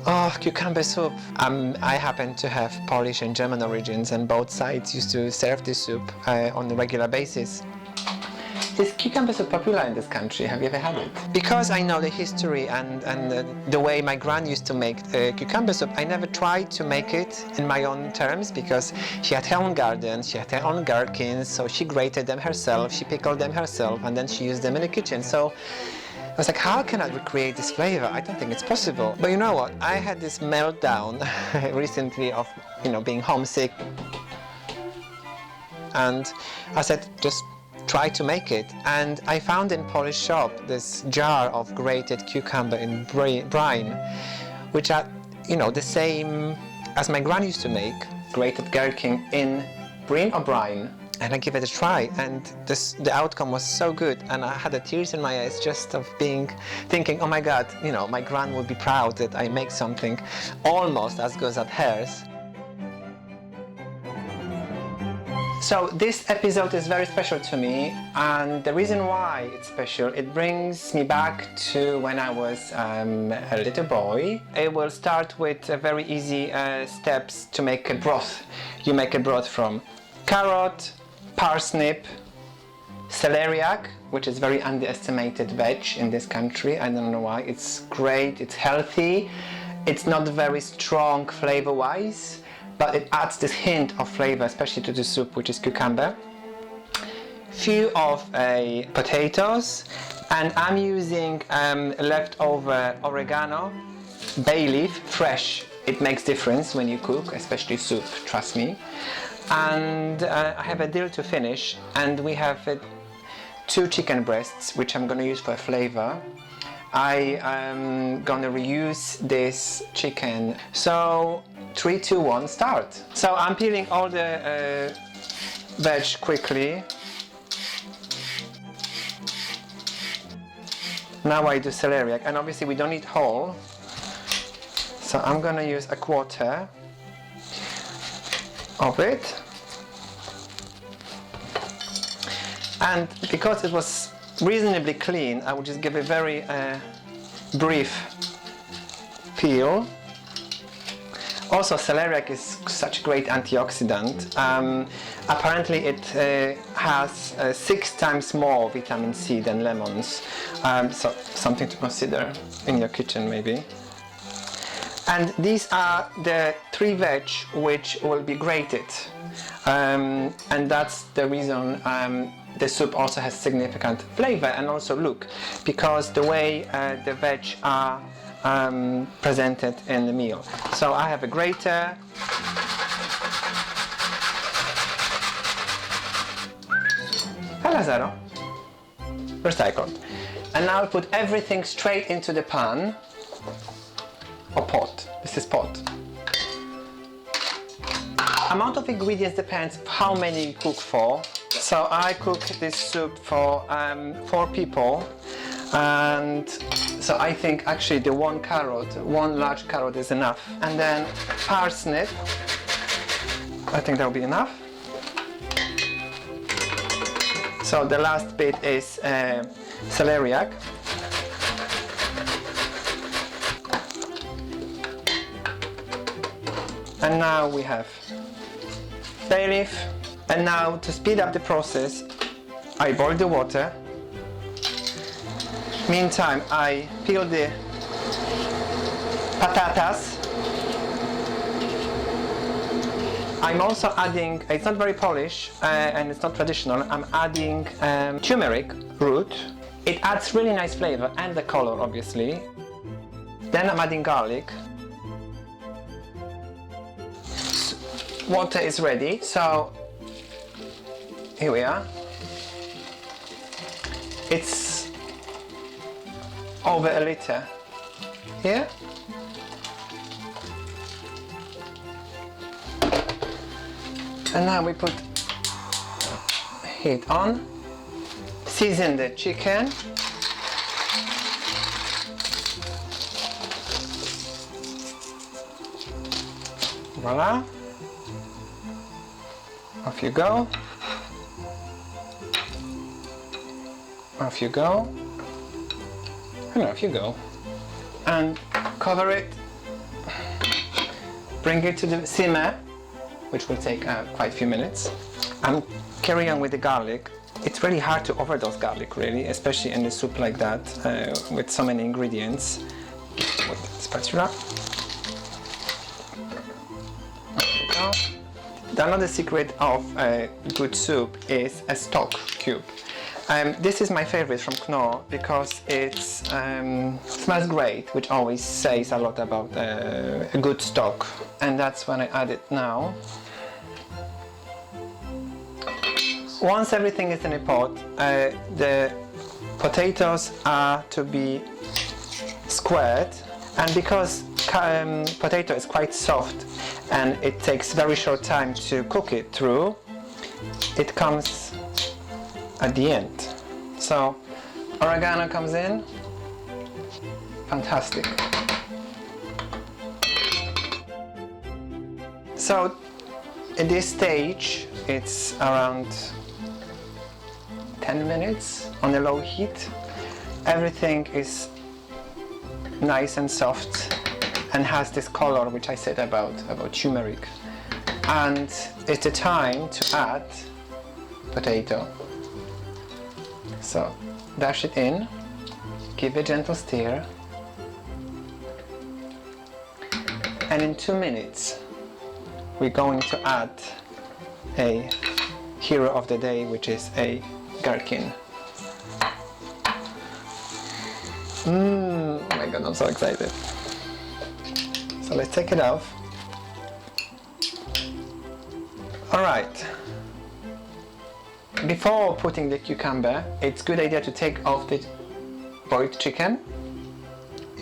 Oh, cucumber soup. I happen to have Polish and German origins, and both sides used to serve this soup on a regular basis. Is cucumber soup popular in this country? Have you ever had it? Because I know the history and the way my gran used to make cucumber soup, I never tried to make it in my own terms, because she had her own garden, she had her own gherkins, so she grated them herself, she pickled them herself, and then she used them in the kitchen. So I was like, how can I recreate this flavor? I don't think it's possible. But you know what? I had this meltdown recently of, being homesick. And I said, just try to make it. And I found in Polish shop this jar of grated cucumber in brine, which are, the same as my gran used to make, grated gherkin in brine or brine. And I give it a try, and the outcome was so good, and I had the tears in my eyes just of thinking, oh my God, my gran would be proud that I make something almost as good as hers. So this episode is very special to me, and the reason why it's special, it brings me back to when I was a little boy. It will start with very easy steps to make a broth. You make a broth from carrot, parsnip, celeriac, which is very underestimated veg in this country. I don't know why. It's great, it's healthy, it's not very strong flavor-wise, but it adds this hint of flavor, especially to the soup, which is cucumber. Few of potatoes, and I'm using leftover oregano, bay leaf, fresh. It makes difference when you cook, especially soup, trust me. And I have a dill to finish, and we have 2 chicken breasts, which I'm going to use for a flavor. I am going to reuse this chicken. So 3, 2, 1, start. So I'm peeling all the veg quickly. Now I do celeriac, and obviously we don't need whole, so I'm going to use 1/4 of it. And because it was reasonably clean, I will just give a very brief peel. Also, celeriac is such a great antioxidant. Apparently it has 6 times more vitamin C than lemons, so something to consider in your kitchen maybe. And these are the 3 veg which will be grated, and that's the reason the soup also has significant flavor and also look, because the way the veg are presented in the meal. So I have a grater. Hello, Zero. Recycled. And now I put everything straight into the pan or pot. This is pot. Amount of ingredients depends how many you cook for. So I cook this soup for 4 people, and so I think actually the 1 large carrot is enough. And then parsnip, I think that will be enough. So the last bit is celeriac. And now we have bay leaf. And now, to speed up the process, I boil the water. Meantime, I peel the patatas. I'm also adding, it's not very Polish and it's not traditional, I'm adding turmeric root. It adds really nice flavor and the color, obviously. Then I'm adding garlic. Water is ready, so here we are. It's over 1 liter here. And now we put heat on, season the chicken. Voila. Off you go. Off you go. And off you go. And cover it bring it to the simmer, which will take quite a few minutes. I'm carrying on with the garlic. It's really hard to overdose garlic, really, especially in a soup like that with so many ingredients. With the spatula. There we go. Another secret of a good soup is a stock cube. This is my favorite from Knorr because it smells great, which always says a lot about a good stock. And that's when I add it now. Once everything is in a pot, the potatoes are to be squared, and because potato is quite soft and it takes very short time to cook it through, it comes at the end. So oregano comes in, fantastic. So at this stage it's around 10 minutes on a low heat. Everything is nice and soft and has this color which I said about turmeric. And it's the time to add potato. So dash it in, give a gentle stir, and in 2 minutes we're going to add a hero of the day, which is a gherkin. Oh my god, I'm so excited. So let's take it off. Alright. Before putting the cucumber, it's a good idea to take off the boiled chicken.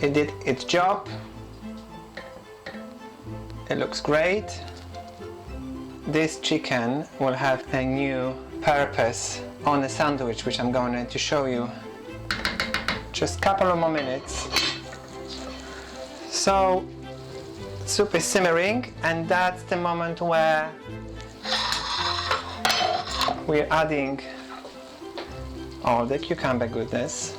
It did its job. It looks great. This chicken will have a new purpose on the sandwich, which I'm going to show you. Just a couple of more minutes. So, soup is simmering, and that's the moment where we're adding all the cucumber goodness.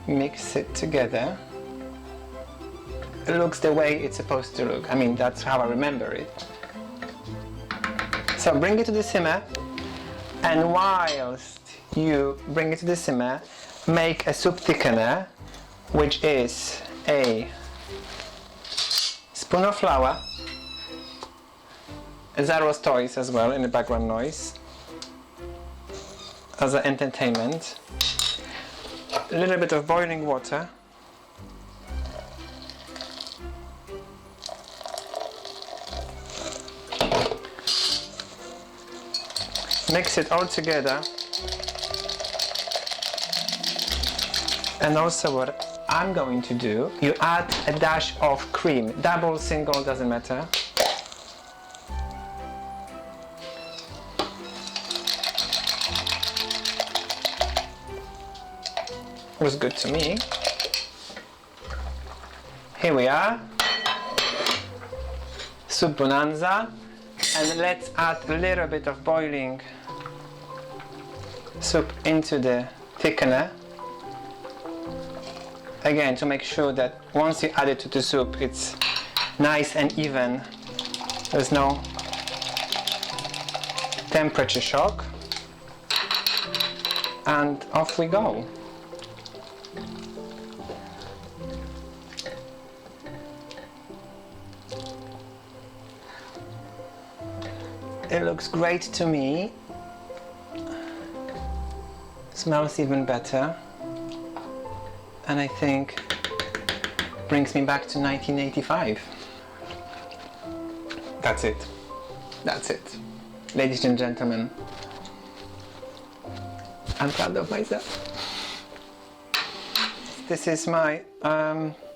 Mix it together. It looks the way it's supposed to look. I mean, that's how I remember it. So bring it to the simmer, and whilst you bring it to the simmer, make a soup thickener, which is a spoon of flour, Zaro's toys as well in the background noise, as an entertainment, a little bit of boiling water, mix it all together, and also what I'm going to do, you add a dash of cream, double, single, doesn't matter. Was good to me. Here we are, soup bonanza, and let's add a little bit of boiling soup into the thickener. Again, to make sure that once you add it to the soup, it's nice and even. There's no temperature shock. And off we go. It looks great to me. Smells even better. And I think brings me back to 1985. That's it. That's it. Ladies and gentlemen, I'm proud of myself. This is my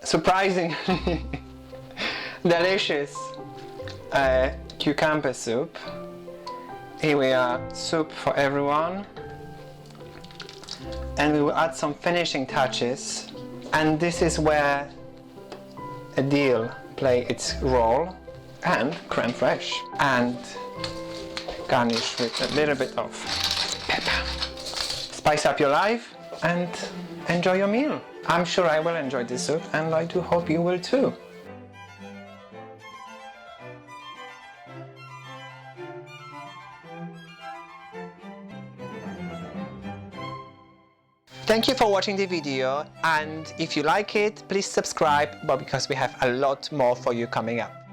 surprisingly delicious cucumber soup. Here we are, soup for everyone. And we will add some finishing touches. And this is where a dill play its role, and creme fraiche. And garnish with a little bit of pepper. Spice up your life. and enjoy your meal. I'm sure I will enjoy this soup, and I do hope you will too. Thank you for watching the video, and if you like it, please subscribe, because we have a lot more for you coming up.